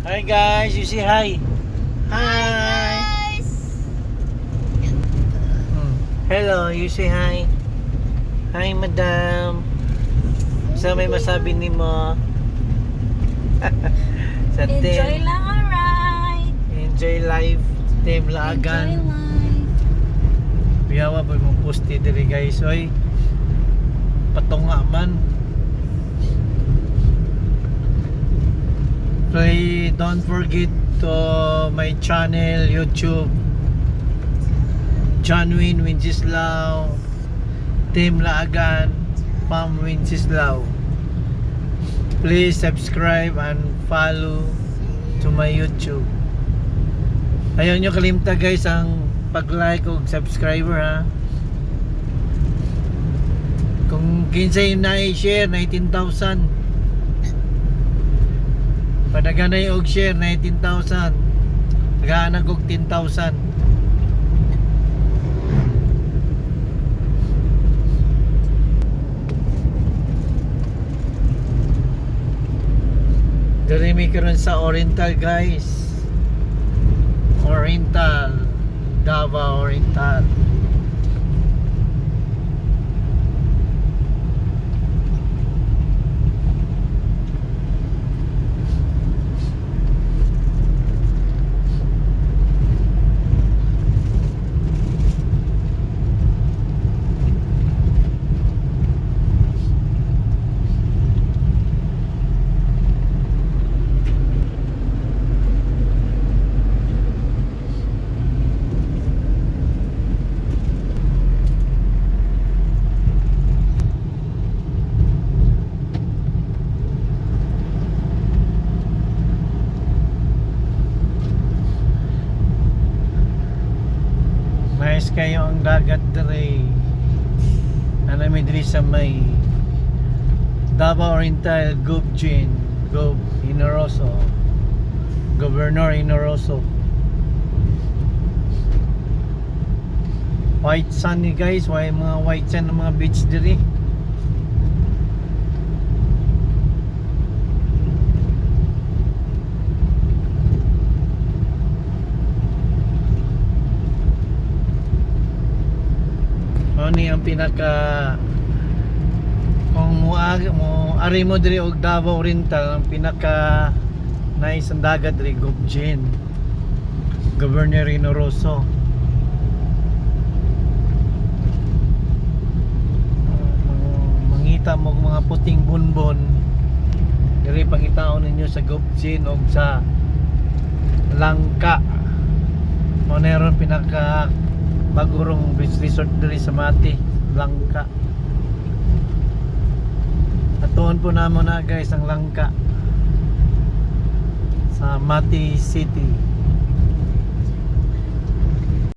Hi guys, you say hi. Hi. Guys! Hello, you say hi. Hi madam. Sa may masabi ni mo? Sa Enjoy lang ang ride! Enjoy life. Team Enjoy Laagan. life! Biyawa po mong posti diri guys. Oy. Patunga man. Please don't forget to my channel YouTube John Win Wenceslao Team Laagan Pam Wenceslao. Please subscribe and follow to my YouTube. Ayaw nyo kalimta guys ang pag-like o subscriber ha. Kung kinsay yung na-share 19,000 padaganay og share 19,000 nagaanag og 10,000. Diri mi karon sa Oriental guys. Oriental, Davao Oriental. Nice kayo ang dagat dere. Anami diri sa may Davao Oriental Gubjin, Gob Inoroso. Governor Inoroso. White sand ni guys, why mga white sand ng mga beach diri. Ni ang pinaka kung mo ari mo diri og Davao Oriental ang pinaka nice ang dagat diri Gubjin, Governor Inoroso. Mangita mo mga puting bunbon diri pangitaon ninyo sa Gubjin og sa Langka. Mo neron pinaka bagurong beach resort diri sa Mati, Langka. Atuon po namo na guys ang Langka sa Mati City.